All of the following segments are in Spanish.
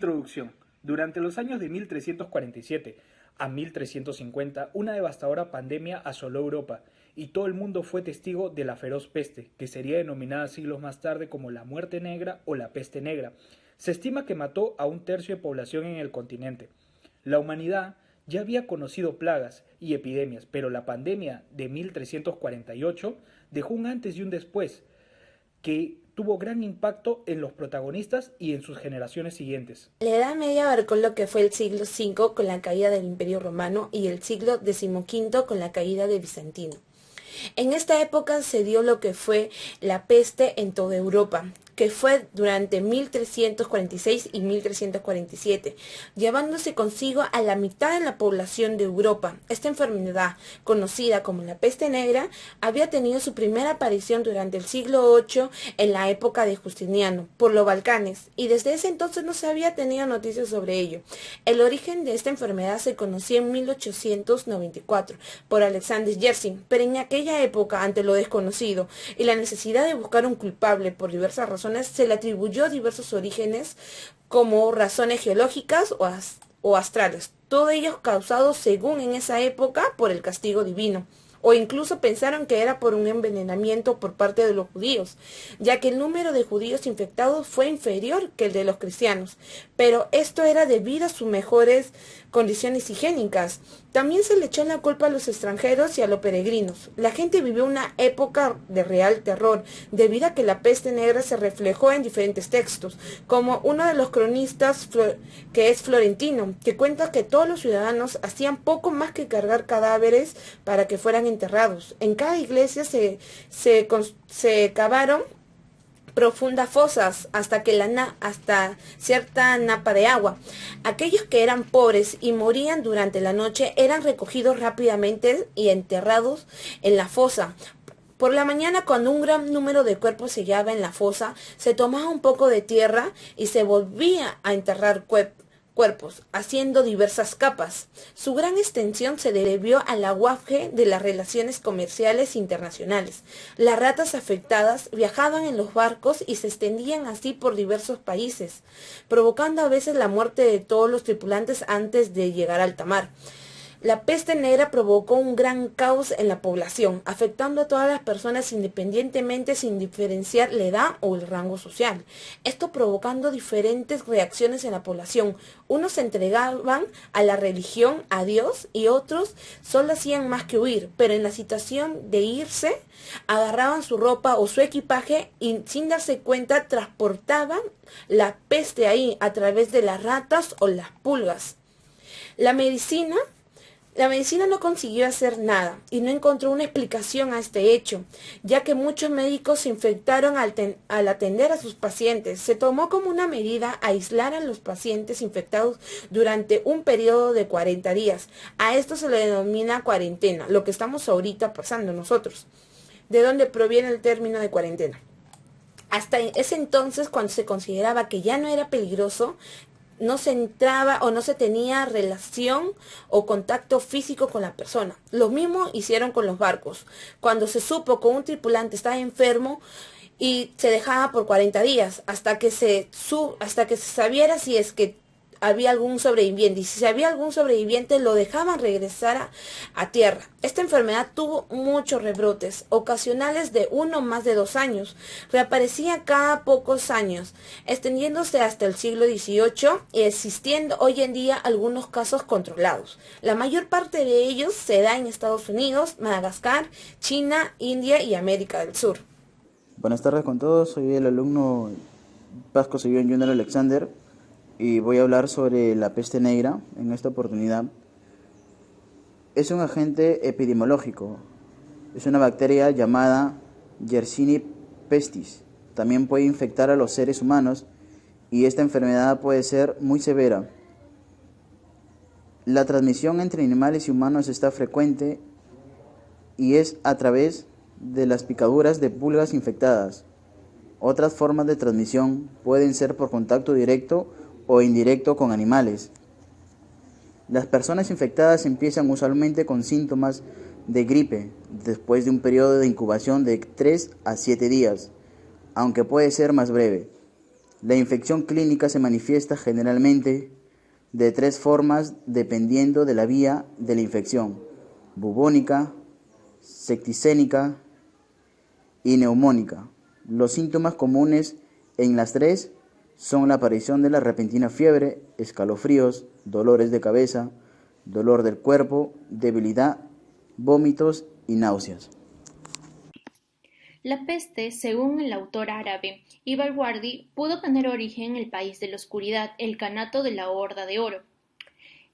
Introducción. Durante los años de 1347 a 1350, una devastadora pandemia asoló Europa y todo el mundo fue testigo de la feroz peste, que sería denominada siglos más tarde como la muerte negra o la peste negra. Se estima que mató a un tercio de población en el continente. La humanidad ya había conocido plagas y epidemias, pero la pandemia de 1348 dejó un antes y un después, que tuvo gran impacto en los protagonistas y en sus generaciones siguientes. La Edad Media abarcó lo que fue el siglo V con la caída del Imperio Romano y el siglo XV con la caída de Bizantino. En esta época se dio lo que fue la peste en toda Europa, que fue durante 1346 y 1347, llevándose consigo a la mitad de la población de Europa. Esta enfermedad, conocida como la peste negra, había tenido su primera aparición durante el siglo VIII en la época de Justiniano, por los Balcanes, y desde ese entonces no se había tenido noticias sobre ello. El origen de esta enfermedad se conoció en 1894 por Alexander Yersin, pero en aquella época, ante lo desconocido y la necesidad de buscar un culpable por diversas razones, se le atribuyó diversos orígenes como razones geológicas o astrales, todos ellos causados según en esa época por el castigo divino, o incluso pensaron que era por un envenenamiento por parte de los judíos, ya que el número de judíos infectados fue inferior que el de los cristianos, pero esto era debido a sus mejores condiciones higiénicas. También se le echó la culpa a los extranjeros y a los peregrinos. La gente vivió una época de real terror, debido a que la peste negra se reflejó en diferentes textos, como uno de los cronistas que es Florentino, que cuenta que todos los ciudadanos hacían poco más que cargar cadáveres para que fueran enterrados. En cada iglesia se cavaron profundas fosas hasta cierta napa de agua. Aquellos que eran pobres y morían durante la noche eran recogidos rápidamente y enterrados en la fosa. Por la mañana, cuando un gran número de cuerpos se hallaba en la fosa, se tomaba un poco de tierra y se volvía a enterrar cuerpos, haciendo diversas capas. Su gran extensión se debió al aguaje de las relaciones comerciales internacionales. Las ratas afectadas viajaban en los barcos y se extendían así por diversos países, provocando a veces la muerte de todos los tripulantes antes de llegar a alta mar. La peste negra provocó un gran caos en la población, afectando a todas las personas independientemente sin diferenciar la edad o el rango social. Esto provocando diferentes reacciones en la población. Unos se entregaban a la religión, a Dios, y otros solo hacían más que huir, pero en la situación de irse, agarraban su ropa o su equipaje y sin darse cuenta transportaban la peste ahí a través de las ratas o las pulgas. La medicina no consiguió hacer nada y no encontró una explicación a este hecho, ya que muchos médicos se infectaron al atender a sus pacientes. Se tomó como una medida aislar a los pacientes infectados durante un periodo de 40 días. A esto se le denomina cuarentena, lo que estamos ahorita pasando nosotros. ¿De dónde proviene el término de cuarentena? Hasta ese entonces, cuando se consideraba que ya no era peligroso, no se entraba o no se tenía relación o contacto físico con la persona. Lo mismo hicieron con los barcos. Cuando se supo que un tripulante estaba enfermo y se dejaba por 40 días hasta que se sabiera si es que había algún sobreviviente, y si había algún sobreviviente lo dejaban regresar a tierra. Esta enfermedad tuvo muchos rebrotes, ocasionales de 1 más de 2 años, reaparecía cada pocos años, extendiéndose hasta el siglo XVIII y existiendo hoy en día algunos casos controlados. La mayor parte de ellos se da en Estados Unidos, Madagascar, China, India y América del Sur. Buenas tardes con todos, soy el alumno Pasco Sillón Junior Alexander y voy a hablar sobre la peste negra en esta oportunidad. Es un agente epidemiológico, es una bacteria llamada Yersinia pestis. También puede infectar a los seres humanos y esta enfermedad puede ser muy severa. La transmisión entre animales y humanos está frecuente y es a través de las picaduras de pulgas infectadas. Otras formas de transmisión pueden ser por contacto directo o indirecto con animales. Las personas infectadas empiezan usualmente con síntomas de gripe después de un periodo de incubación de 3 a 7 días, aunque puede ser más breve. La infección clínica se manifiesta generalmente de 3 formas dependiendo de la vía de la infección: bubónica, septicémica y neumónica. Los síntomas comunes en las 3 son la aparición de la repentina fiebre, escalofríos, dolores de cabeza, dolor del cuerpo, debilidad, vómitos y náuseas. La peste, según el autor árabe Ibn al-Wardi, pudo tener origen en el país de la oscuridad, el Kanato de la Horda de Oro,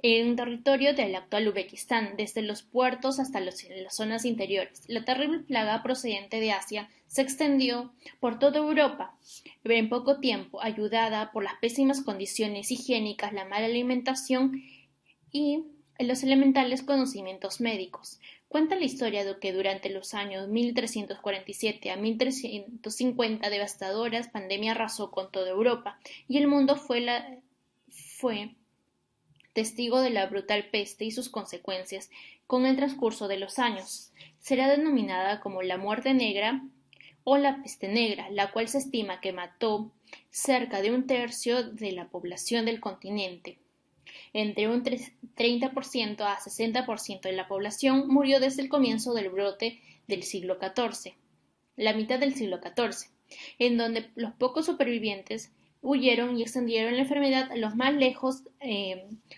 en un territorio del actual Uzbekistán, desde los puertos hasta las zonas interiores. La terrible plaga procedente de Asia se extendió por toda Europa en poco tiempo, ayudada por las pésimas condiciones higiénicas, la mala alimentación y los elementales conocimientos médicos. Cuenta la historia de que durante los años 1347 a 1350 devastadoras pandemia arrasó con toda Europa y el mundo fue testigo de la brutal peste y sus consecuencias con el transcurso de los años. Será denominada como la muerte negra o la peste negra, la cual se estima que mató cerca de 1/3 de la población del continente. Entre un 30% a 60% de la población murió desde el comienzo del brote del siglo XIV, la mitad del siglo XIV, en donde los pocos supervivientes huyeron y extendieron la enfermedad a los más lejos,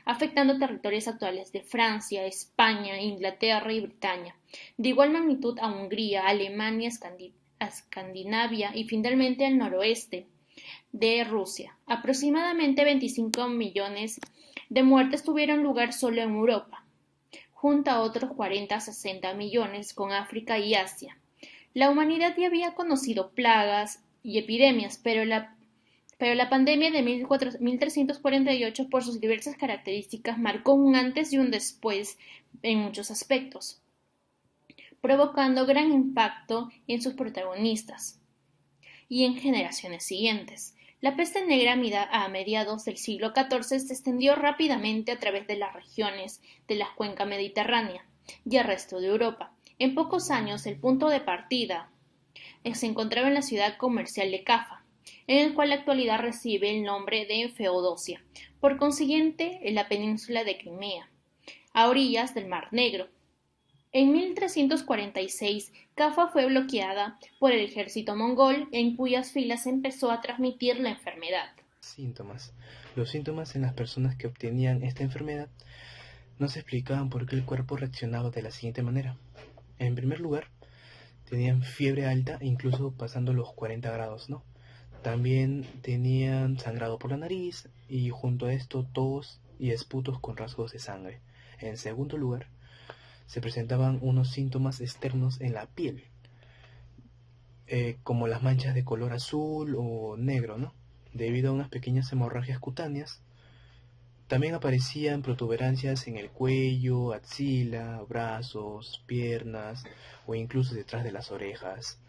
afectando territorios actuales de Francia, España, Inglaterra y Bretaña. De igual magnitud a Hungría, Alemania, Escandinavia y finalmente al noroeste de Rusia. Aproximadamente 25 millones de muertes tuvieron lugar solo en Europa, junto a otros 40 a 60 millones con África y Asia. La humanidad ya había conocido plagas y epidemias, pero la pandemia de 1348, por sus diversas características, marcó un antes y un después en muchos aspectos, provocando gran impacto en sus protagonistas y en generaciones siguientes. La peste negra a mediados del siglo XIV se extendió rápidamente a través de las regiones de la cuenca mediterránea y el resto de Europa. En pocos años, el punto de partida se encontraba en la ciudad comercial de Cafa, en el cual en la actualidad recibe el nombre de Feodosia, por consiguiente en la península de Crimea, a orillas del Mar Negro. En 1346, Cafa fue bloqueada por el ejército mongol, en cuyas filas empezó a transmitir la enfermedad. Síntomas. Los síntomas en las personas que obtenían esta enfermedad no se explicaban por qué el cuerpo reaccionaba de la siguiente manera. En primer lugar, tenían fiebre alta, incluso pasando los 40 grados, ¿no? También tenían sangrado por la nariz y junto a esto tos y esputos con rasgos de sangre. En segundo lugar, se presentaban unos síntomas externos en la piel, como las manchas de color azul o negro, ¿no? Debido a unas pequeñas hemorragias cutáneas. También aparecían protuberancias en el cuello, axila, brazos, piernas o incluso detrás de las orejas,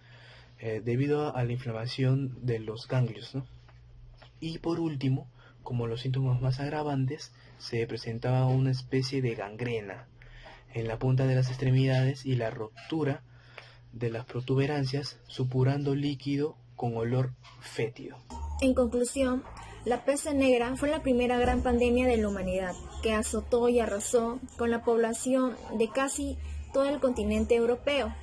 debido a la inflamación de los ganglios, ¿no? Y por último, como los síntomas más agravantes, se presentaba una especie de gangrena en la punta de las extremidades y la rotura de las protuberancias, supurando líquido con olor fétido. En conclusión, la peste negra fue la primera gran pandemia de la humanidad, que azotó y arrasó con la población de casi todo el continente europeo.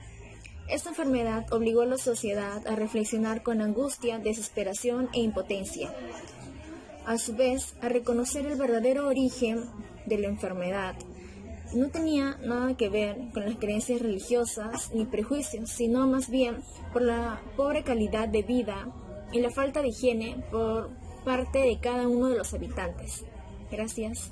Esta enfermedad obligó a la sociedad a reflexionar con angustia, desesperación e impotencia. A su vez, a reconocer el verdadero origen de la enfermedad. No tenía nada que ver con las creencias religiosas ni prejuicios, sino más bien por la pobre calidad de vida y la falta de higiene por parte de cada uno de los habitantes. Gracias.